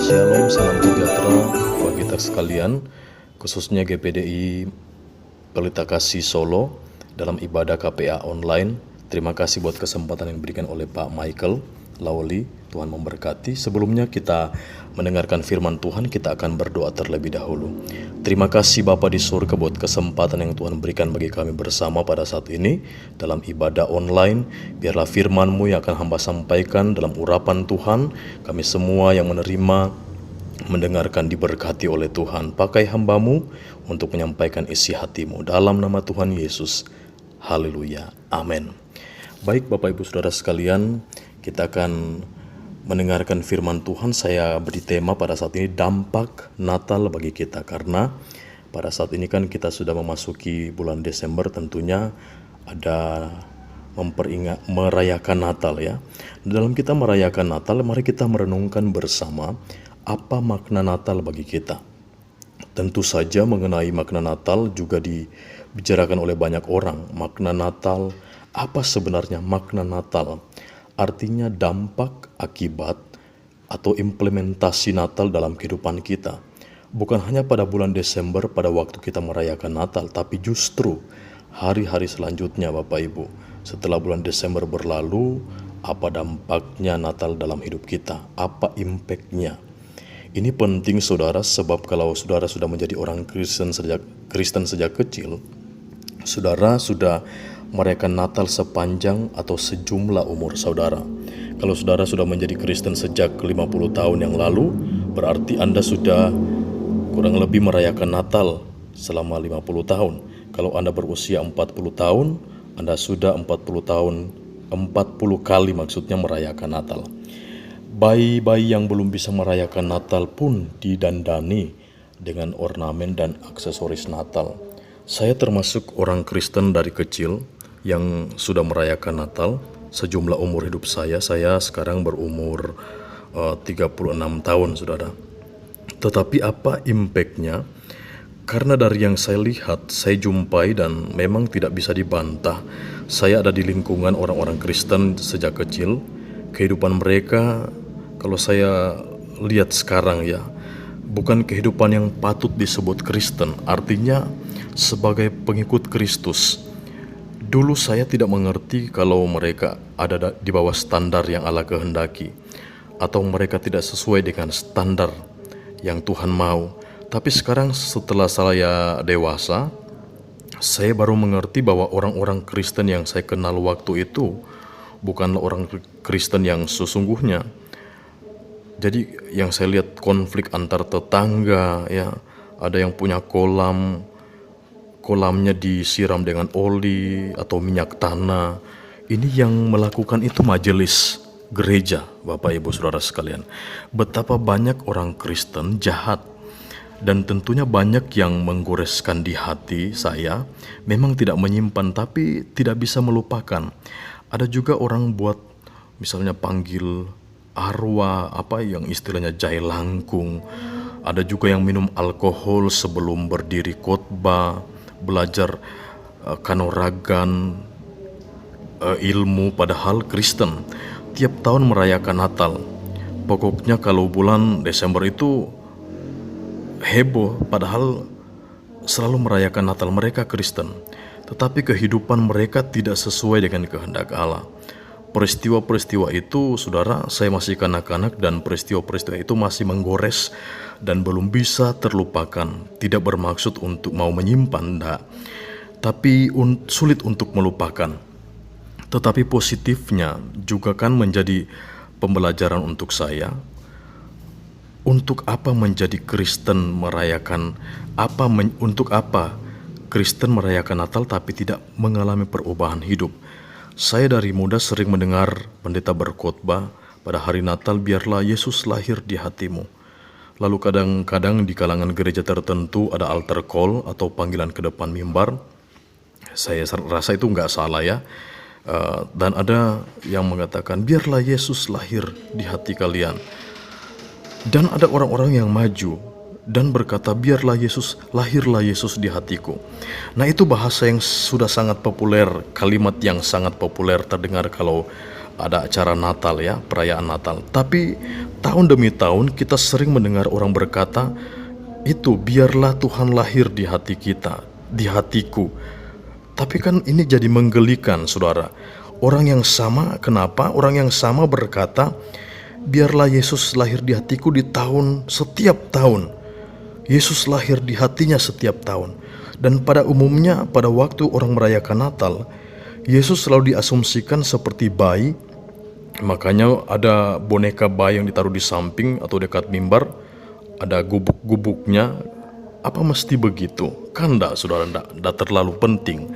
Shalom, salam sejahtera bagi kita sekalian, khususnya GPDI Pelita Kasih Solo dalam ibadah KPA online. Terima kasih buat kesempatan yang diberikan oleh Pak Michael Lawli. Tuhan memberkati. Sebelumnya kita mendengarkan firman Tuhan, kita akan berdoa terlebih dahulu. Terima kasih Bapa di surga buat kesempatan yang Tuhan berikan bagi kami bersama pada saat ini dalam ibadah online. Biarlah firman-Mu yang akan hamba sampaikan dalam urapan Tuhan, kami semua yang menerima, mendengarkan diberkati oleh Tuhan. Pakai hamba-Mu untuk menyampaikan isi hati-Mu dalam nama Tuhan Yesus. Haleluya. Amin. Baik Bapak Ibu Saudara sekalian, kita akan mendengarkan firman Tuhan. Saya beri tema pada saat ini dampak Natal bagi kita, karena pada saat ini kan kita sudah memasuki bulan Desember, tentunya ada merayakan Natal ya. Dalam kita merayakan Natal, mari kita merenungkan bersama apa makna Natal bagi kita. Tentu saja mengenai makna Natal juga dibicarakan oleh banyak orang. Makna Natal, apa sebenarnya makna Natal? Artinya dampak, akibat, atau implementasi Natal dalam kehidupan kita. Bukan hanya pada bulan Desember pada waktu kita merayakan Natal, tapi justru hari-hari selanjutnya Bapak Ibu. Setelah bulan Desember berlalu, apa dampaknya Natal dalam hidup kita? Apa impact-nya? Ini penting saudara, sebab kalau saudara sudah menjadi orang Kristen sejak kecil, saudara sudah merayakan Natal sepanjang atau sejumlah umur saudara. Kalau saudara sudah menjadi Kristen sejak 50 tahun yang lalu, berarti Anda sudah kurang lebih merayakan Natal selama 50 tahun. Kalau Anda berusia 40 tahun, Anda sudah 40 tahun, 40 kali maksudnya merayakan Natal. Bayi-bayi yang belum bisa merayakan Natal pun didandani dengan ornamen dan aksesoris Natal. Saya termasuk orang Kristen dari kecil yang sudah merayakan Natal sejumlah umur hidup saya. Saya sekarang berumur 36 tahun, saudara. Tetapi apa impact-nya? Karena dari yang saya lihat, saya jumpai dan memang tidak bisa dibantah. Saya ada di lingkungan orang-orang Kristen sejak kecil. Kehidupan mereka, kalau saya lihat sekarang ya, bukan kehidupan yang patut disebut Kristen. Artinya sebagai pengikut Kristus, dulu saya tidak mengerti kalau mereka ada di bawah standar yang Allah kehendaki, atau mereka tidak sesuai dengan standar yang Tuhan mau. Tapi sekarang setelah saya dewasa, saya baru mengerti bahwa orang-orang Kristen yang saya kenal waktu itu bukanlah orang Kristen yang sesungguhnya. Jadi yang saya lihat konflik antar tetangga ya, ada yang punya kolamnya disiram dengan oli atau minyak tanah. Ini yang melakukan itu majelis gereja, Bapak Ibu Saudara sekalian. Betapa banyak orang Kristen jahat, dan tentunya banyak yang menggoreskan di hati saya. Memang tidak menyimpan, tapi tidak bisa melupakan. Ada juga orang buat misalnya panggil arwah, apa yang istilahnya jahe langkung. Ada juga yang minum alkohol sebelum berdiri khotbah, belajar kanuragan ilmu, padahal Kristen tiap tahun merayakan Natal. Pokoknya kalau bulan Desember itu heboh, padahal selalu merayakan Natal. Mereka Kristen, tetapi kehidupan mereka tidak sesuai dengan kehendak Allah. Peristiwa-peristiwa itu, saudara, saya masih kanak-kanak, dan peristiwa-peristiwa itu masih menggores dan belum bisa terlupakan. Tidak bermaksud untuk mau menyimpan, enggak, tapi sulit untuk melupakan. Tetapi positifnya juga kan menjadi pembelajaran untuk saya. Untuk apa menjadi Kristen merayakan, untuk apa Kristen merayakan Natal tapi tidak mengalami perubahan hidup? Saya dari muda sering mendengar pendeta berkhotbah pada hari Natal, biarlah Yesus lahir di hatimu. Lalu kadang-kadang di kalangan gereja tertentu ada altar call atau panggilan ke depan mimbar. Saya rasa itu nggak salah ya. Dan ada yang mengatakan, biarlah Yesus lahir di hati kalian. Dan ada orang-orang yang maju dan berkata, biarlah Yesus, lahirlah Yesus di hatiku. Nah, itu bahasa yang sudah sangat populer, kalimat yang sangat populer terdengar kalau ada acara Natal ya, perayaan Natal. Tapi tahun demi tahun kita sering mendengar orang berkata, itu biarlah Tuhan lahir di hati kita, di hatiku. Tapi kan ini jadi menggelikan, saudara. Orang yang sama, kenapa? Orang yang sama berkata, biarlah Yesus lahir di hatiku di tahun, setiap tahun. Yesus lahir di hatinya setiap tahun. Dan pada umumnya pada waktu orang merayakan Natal, Yesus selalu diasumsikan seperti bayi. Makanya ada boneka bayi yang ditaruh di samping atau dekat mimbar, ada gubuk-gubuknya. Apa mesti begitu? Kan enggak, saudara, enggak terlalu penting.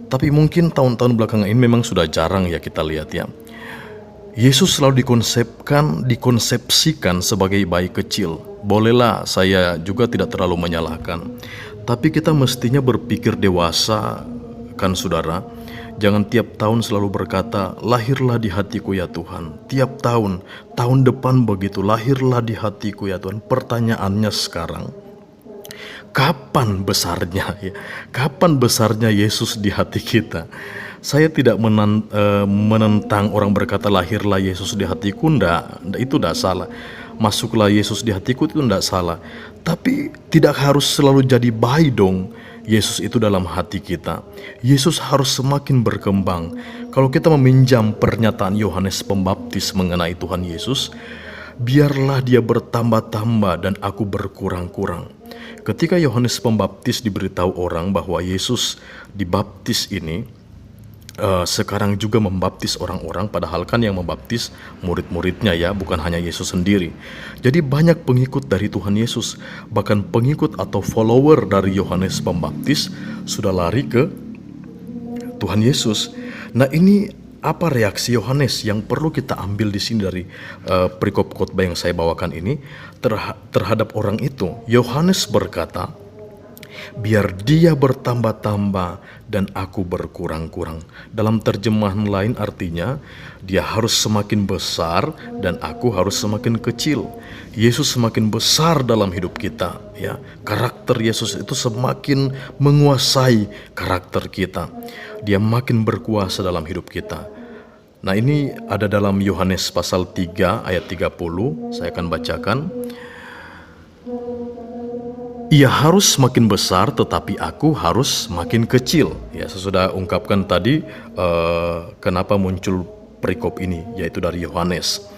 Tapi mungkin tahun-tahun belakangan ini memang sudah jarang ya kita lihat ya. Yesus selalu dikonsepsikan sebagai bayi kecil. Bolehlah, saya juga tidak terlalu menyalahkan. Tapi kita mestinya berpikir dewasa, kan saudara. Jangan tiap tahun selalu berkata, lahirlah di hatiku ya Tuhan. Tiap tahun, tahun depan begitu, lahirlah di hatiku ya Tuhan. Pertanyaannya sekarang, kapan besarnya ya? Kapan besarnya Yesus di hati kita? Saya tidak menentang orang berkata lahirlah Yesus di hatiku, itu tidak salah. Masuklah Yesus di hatiku itu tidak salah. Tapi tidak harus selalu jadi bayi dong Yesus itu dalam hati kita. Yesus harus semakin berkembang. Kalau kita meminjam pernyataan Yohanes Pembaptis mengenai Tuhan Yesus, biarlah dia bertambah-tambah dan aku berkurang-kurang. Ketika Yohanes Pembaptis diberitahu orang bahwa Yesus dibaptis ini, sekarang juga membaptis orang-orang, padahal kan yang membaptis murid-muridnya ya, bukan hanya Yesus sendiri. Jadi banyak pengikut dari Tuhan Yesus, bahkan pengikut atau follower dari Yohanes Pembaptis sudah lari ke Tuhan Yesus. Nah, ini apa reaksi Yohanes yang perlu kita ambil di sini dari perikop khotbah yang saya bawakan ini terhadap orang itu? Yohanes berkata, biar dia bertambah-tambah dan aku berkurang-kurang. Dalam terjemahan lain artinya, dia harus semakin besar dan aku harus semakin kecil. Yesus semakin besar dalam hidup kita, ya. Karakter Yesus itu semakin menguasai karakter kita. Dia makin berkuasa dalam hidup kita. Nah, ini ada dalam Yohanes pasal 3 ayat 30, saya akan bacakan. Ia harus semakin besar, tetapi aku harus makin kecil. Ya, saya sudah ungkapkan tadi kenapa muncul perikop ini, yaitu dari Yohanes.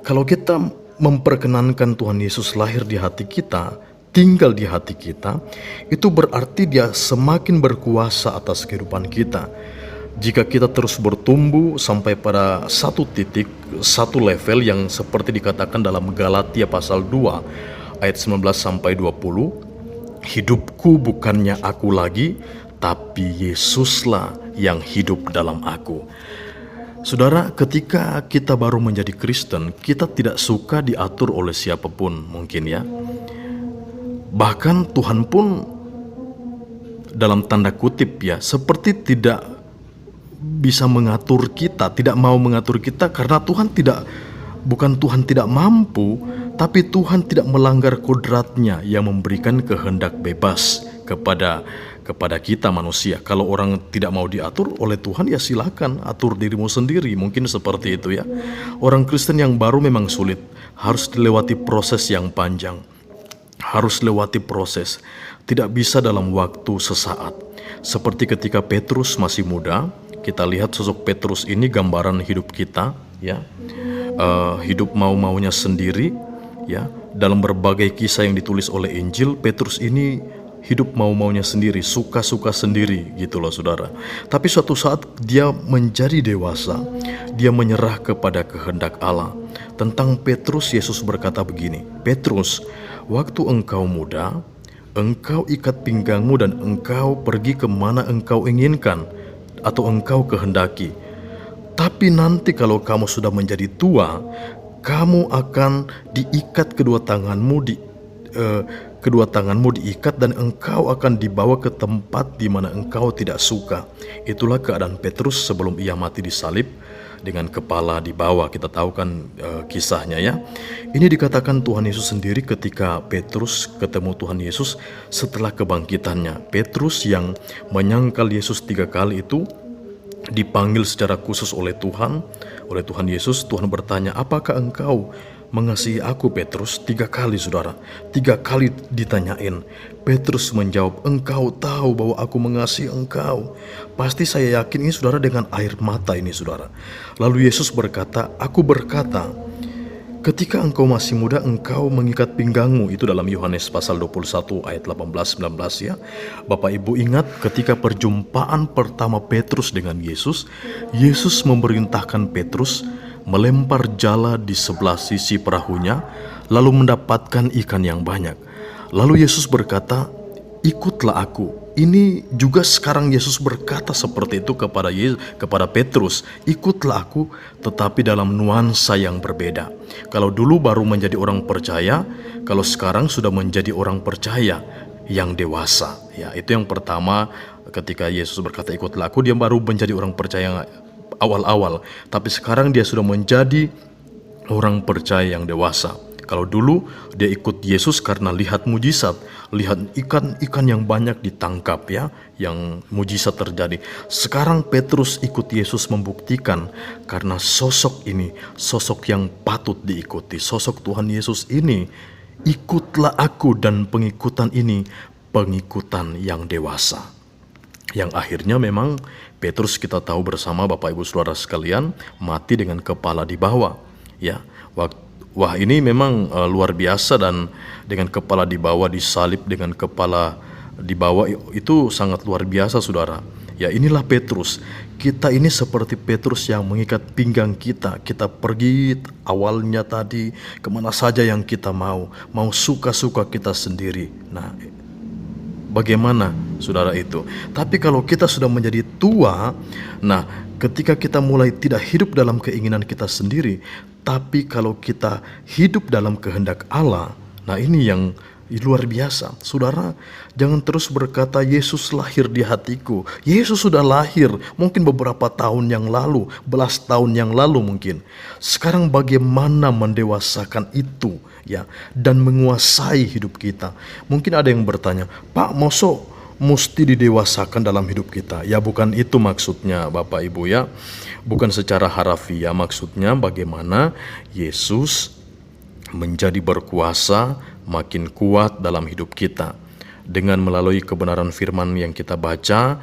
Kalau kita memperkenankan Tuhan Yesus lahir di hati kita, tinggal di hati kita, itu berarti dia semakin berkuasa atas kehidupan kita. Jika kita terus bertumbuh sampai pada satu titik, satu level yang seperti dikatakan dalam Galatia pasal 2, ayat 19 sampai 20, hidupku bukannya aku lagi, tapi Yesuslah yang hidup dalam aku. Saudara, ketika kita baru menjadi Kristen, kita tidak suka diatur oleh siapapun mungkin ya. Bahkan Tuhan pun dalam tanda kutip ya, seperti tidak bisa mengatur kita, tidak mau mengatur kita karena bukan Tuhan tidak mampu, tapi Tuhan tidak melanggar kodratnya yang memberikan kehendak bebas kepada kita manusia. Kalau orang tidak mau diatur oleh Tuhan, ya silakan atur dirimu sendiri. Mungkin seperti itu ya. Orang Kristen yang baru memang sulit, harus dilewati proses yang panjang. Harus lewati proses, tidak bisa dalam waktu sesaat. Seperti ketika Petrus masih muda, kita lihat sosok Petrus ini gambaran hidup kita ya. Hidup mau-maunya sendiri ya. Dalam berbagai kisah yang ditulis oleh Injil, Petrus ini hidup mau-maunya sendiri, suka-suka sendiri gitu loh saudara. Tapi suatu saat dia menjadi dewasa, dia menyerah kepada kehendak Allah. Tentang Petrus, Yesus berkata begini, Petrus, waktu engkau muda, engkau ikat pinggangmu dan engkau pergi kemana engkau inginkan atau engkau kehendaki. Tapi nanti kalau kamu sudah menjadi tua, kamu akan diikat kedua tanganmu diikat dan engkau akan dibawa ke tempat di mana engkau tidak suka. Itulah keadaan Petrus sebelum ia mati disalib dengan kepala di bawah. Kita tahu kan kisahnya ya. Ini dikatakan Tuhan Yesus sendiri ketika Petrus ketemu Tuhan Yesus setelah kebangkitannya. Petrus yang menyangkal Yesus 3 kali itu dipanggil secara khusus oleh Tuhan Yesus. Tuhan bertanya, apakah engkau mengasihi aku Petrus? 3 kali saudara, 3 kali ditanyain. Petrus menjawab, engkau tahu bahwa aku mengasihi engkau. Pasti saya yakin ini saudara dengan air mata ini saudara. Lalu Yesus berkata, aku berkata, ketika engkau masih muda, engkau mengikat pinggangmu. Itu dalam Yohanes pasal 21 ayat 18-19 ya. Bapak Ibu ingat ketika perjumpaan pertama Petrus dengan Yesus, Yesus memerintahkan Petrus melempar jala di sebelah sisi perahunya, lalu mendapatkan ikan yang banyak. Lalu Yesus berkata, ikutlah aku. Ini juga sekarang Yesus berkata seperti itu kepada Petrus, ikutlah aku, tetapi dalam nuansa yang berbeda. Kalau dulu baru menjadi orang percaya, kalau sekarang sudah menjadi orang percaya yang dewasa. Ya, itu yang pertama, ketika Yesus berkata ikutlah aku, dia baru menjadi orang percaya awal-awal, tapi sekarang dia sudah menjadi orang percaya yang dewasa. Kalau dulu dia ikut Yesus karena lihat mujizat, lihat ikan yang banyak ditangkap ya, yang mujizat terjadi. Sekarang Petrus ikut Yesus membuktikan karena sosok ini, sosok yang patut diikuti, sosok Tuhan Yesus ini. Ikutlah aku, dan pengikutan ini pengikutan yang dewasa. Yang akhirnya memang Petrus kita tahu bersama Bapak Ibu Saudara sekalian mati dengan kepala di bawah ya. Wah ini memang luar biasa, dan dengan kepala di bawah disalib dengan kepala di bawah itu sangat luar biasa saudara. Ya inilah Petrus. Kita ini seperti Petrus yang mengikat pinggang kita. Kita pergi awalnya tadi kemana saja yang kita mau suka-suka kita sendiri. Nah, bagaimana saudara itu? Tapi kalau kita sudah menjadi tua, nah ketika kita mulai tidak hidup dalam keinginan kita sendiri, tapi kalau kita hidup dalam kehendak Allah, nah ini yang luar biasa. Saudara, jangan terus berkata Yesus lahir di hatiku. Yesus sudah lahir mungkin beberapa tahun yang lalu, belas tahun yang lalu mungkin. Sekarang bagaimana mendewasakan itu ya, dan menguasai hidup kita. Mungkin ada yang bertanya, Pak, mosok mesti didewasakan dalam hidup kita? Ya bukan itu maksudnya Bapak Ibu ya. Bukan secara harafiah, maksudnya bagaimana Yesus menjadi berkuasa makin kuat dalam hidup kita dengan melalui kebenaran firman yang kita baca,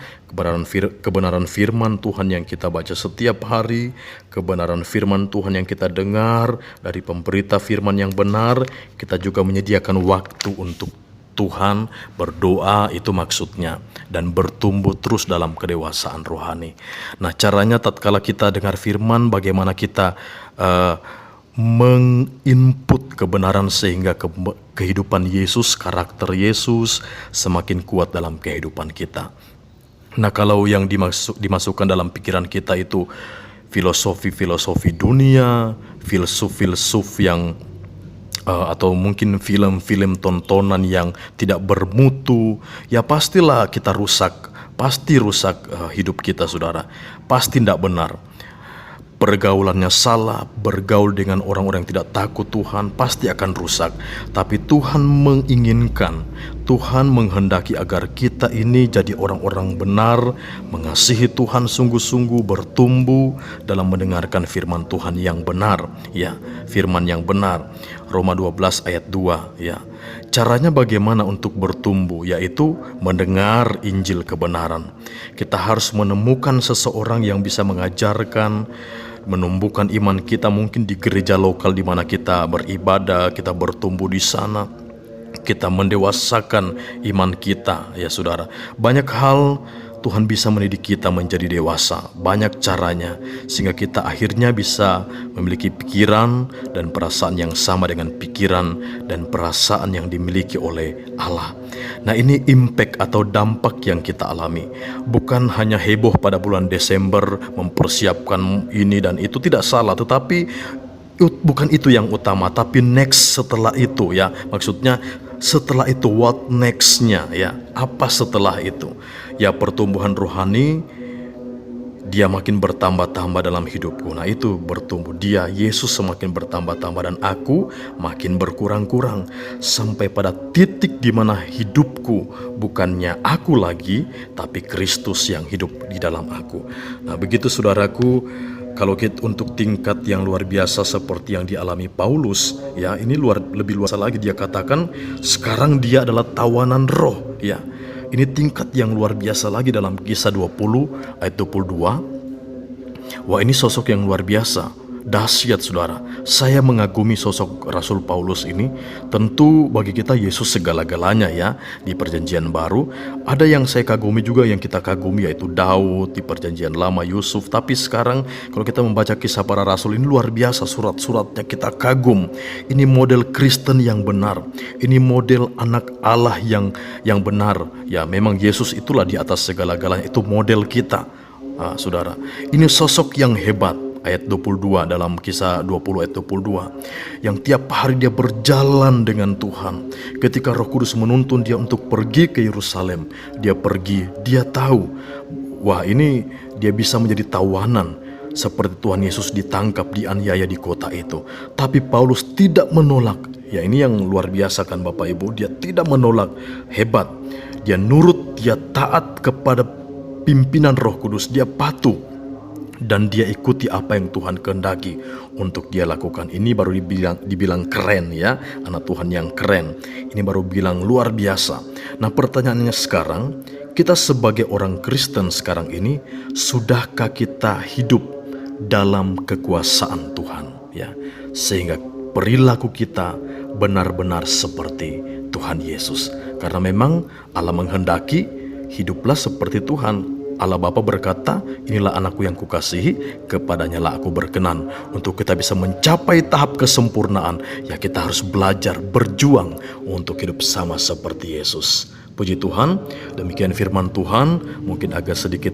kebenaran firman Tuhan yang kita baca setiap hari, kebenaran firman Tuhan yang kita dengar dari pemberita firman yang benar. Kita juga menyediakan waktu untuk Tuhan, berdoa, itu maksudnya, dan bertumbuh terus dalam kedewasaan rohani. Nah, caranya tatkala kita dengar firman, bagaimana kita menginput kebenaran sehingga kehidupan Yesus, karakter Yesus semakin kuat dalam kehidupan kita. Nah, kalau yang dimasukkan dalam pikiran kita itu filosofi-filosofi dunia, filsuf-filsuf yang atau mungkin film-film tontonan yang tidak bermutu, ya pastilah kita rusak, pasti rusak hidup kita saudara, pasti tidak benar. Pergaulannya salah, bergaul dengan orang-orang yang tidak takut Tuhan pasti akan rusak. Tapi Tuhan menginginkan, Tuhan menghendaki agar kita ini jadi orang-orang benar, mengasihi Tuhan sungguh-sungguh, bertumbuh dalam mendengarkan firman Tuhan yang benar, ya, firman yang benar. Roma 12 ayat 2, ya. Caranya bagaimana untuk bertumbuh? Yaitu mendengar Injil kebenaran. Kita harus menemukan seseorang yang bisa mengajarkan, menumbuhkan iman kita, mungkin di gereja lokal di mana kita beribadah, kita bertumbuh di sana, kita mendewasakan iman kita, ya saudara. Banyak hal Tuhan bisa mendidik kita menjadi dewasa, banyak caranya, sehingga kita akhirnya bisa memiliki pikiran dan perasaan yang sama dengan pikiran dan perasaan yang dimiliki oleh Allah. Nah, ini impact atau dampak yang kita alami. Bukan hanya heboh pada bulan Desember mempersiapkan ini dan itu, tidak salah, tetapi bukan itu yang utama, tapi next setelah itu ya. Maksudnya setelah itu, what next-nya ya. Apa setelah itu? Ya, pertumbuhan rohani, dia makin bertambah-tambah dalam hidupku. Nah, itu bertumbuh. Dia, Yesus, semakin bertambah-tambah dan aku makin berkurang-kurang. Sampai pada titik di mana hidupku bukannya aku lagi, tapi Kristus yang hidup di dalam aku. Nah, begitu saudaraku. Kalau kita untuk tingkat yang luar biasa seperti yang dialami Paulus, ya, ini lebih luas lagi. Dia katakan sekarang dia adalah tawanan roh, ya. Ini tingkat yang luar biasa lagi dalam Kisah 20 ayat 22. Wah, ini sosok yang luar biasa. Dahsyat saudara. Saya mengagumi sosok Rasul Paulus ini. Tentu bagi kita Yesus segala-galanya ya. Di perjanjian baru ada yang saya kagumi juga, yang kita kagumi, yaitu Daud di perjanjian lama, Yusuf. Tapi sekarang kalau kita membaca kisah para rasul, ini luar biasa, surat-suratnya kita kagum. Ini model Kristen yang benar. Ini model anak Allah yang benar. Ya, memang Yesus itulah di atas segala-galanya. Itu model kita. Saudara, ini sosok yang hebat. Ayat 22 dalam Kisah 20 ayat 22, yang tiap hari dia berjalan dengan Tuhan. Ketika Roh Kudus menuntun dia untuk pergi ke Yerusalem, dia pergi. Dia tahu, wah, ini dia bisa menjadi tawanan seperti Tuhan Yesus ditangkap, dianiaya di kota itu. Tapi Paulus tidak menolak. Ya, ini yang luar biasa kan Bapak Ibu. Dia tidak menolak. Hebat. Dia nurut, dia taat kepada pimpinan Roh Kudus. Dia patuh. Dan dia ikuti apa yang Tuhan kehendaki untuk dia lakukan. Ini baru dibilang keren ya, anak Tuhan yang keren. Ini baru bilang luar biasa. Nah, pertanyaannya sekarang, kita sebagai orang Kristen sekarang ini, sudahkah kita hidup dalam kekuasaan Tuhan ya, sehingga perilaku kita benar-benar seperti Tuhan Yesus. Karena memang Allah menghendaki hiduplah seperti Tuhan. Allah Bapa berkata, inilah anakku yang kukasihi, kepadanya lah aku berkenan. Untuk kita bisa mencapai tahap kesempurnaan, ya kita harus belajar, berjuang untuk hidup sama seperti Yesus. Puji Tuhan, demikian firman Tuhan. Mungkin agak sedikit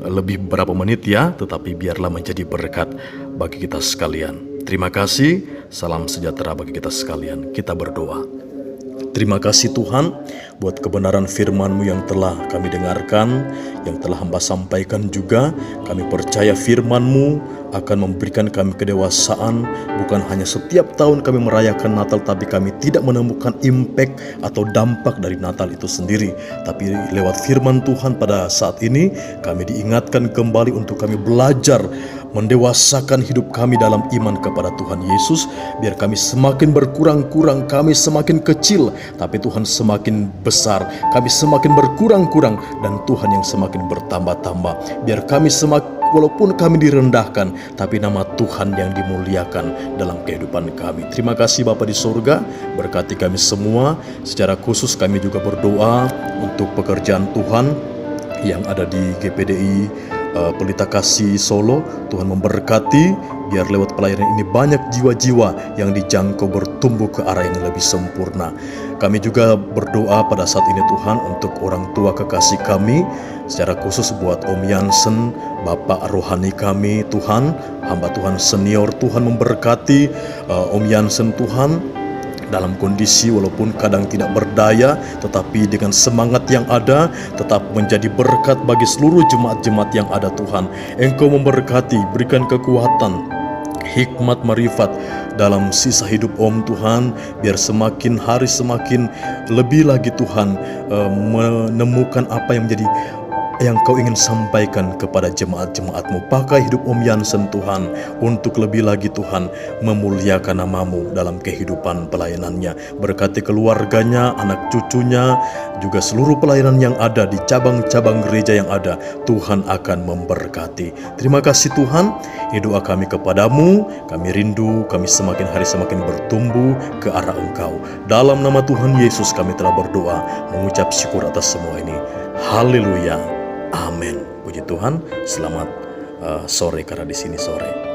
lebih beberapa menit ya, tetapi biarlah menjadi berkat bagi kita sekalian. Terima kasih, salam sejahtera bagi kita sekalian. Kita berdoa. Terima kasih Tuhan buat kebenaran firman-Mu yang telah kami dengarkan, yang telah Hamba sampaikan juga. Kami percaya firman-Mu akan memberikan kami kedewasaan. Bukan hanya setiap tahun kami merayakan Natal, tapi kami tidak menemukan impact atau dampak dari Natal itu sendiri. Tapi lewat firman Tuhan pada saat ini, kami diingatkan kembali untuk kami belajar mendewasakan hidup kami dalam iman kepada Tuhan Yesus. Biar kami semakin berkurang-kurang, kami semakin kecil, tapi Tuhan semakin besar. Kami semakin berkurang-kurang dan Tuhan yang semakin bertambah-tambah. Biar kami walaupun kami direndahkan, tapi nama Tuhan yang dimuliakan dalam kehidupan kami. Terima kasih Bapa di surga, berkati kami semua. Secara khusus kami juga berdoa untuk pekerjaan Tuhan yang ada di GPDI Pelita Kasih Solo. Tuhan memberkati, biar lewat pelayanan ini banyak jiwa-jiwa yang dijangkau bertumbuh ke arah yang lebih sempurna. Kami juga berdoa pada saat ini Tuhan untuk orang tua kekasih kami, secara khusus buat Om Yansen, Bapak rohani kami Tuhan, hamba Tuhan senior. Tuhan memberkati Om Yansen Tuhan, dalam kondisi walaupun kadang tidak berdaya, tetapi dengan semangat yang ada tetap menjadi berkat bagi seluruh jemaat-jemaat yang ada Tuhan. Engkau memberkati, berikan kekuatan, hikmat, marifat dalam sisa hidup Om Tuhan, biar semakin hari semakin lebih lagi Tuhan menemukan apa yang menjadi yang Kau ingin sampaikan kepada jemaat-jemaat-Mu. Pakai hidup Om Yansen Tuhan untuk lebih lagi Tuhan memuliakan nama-Mu dalam kehidupan pelayanannya. Berkati keluarganya, anak cucunya, juga seluruh pelayanan yang ada di cabang-cabang gereja yang ada. Tuhan akan memberkati. Terima kasih Tuhan. Ini doa kami kepadamu. Kami rindu, kami semakin hari semakin bertumbuh ke arah Engkau. Dalam nama Tuhan Yesus kami telah berdoa, mengucap syukur atas semua ini. Haleluya. Amin. Puji Tuhan. Selamat sore karena di sini sore.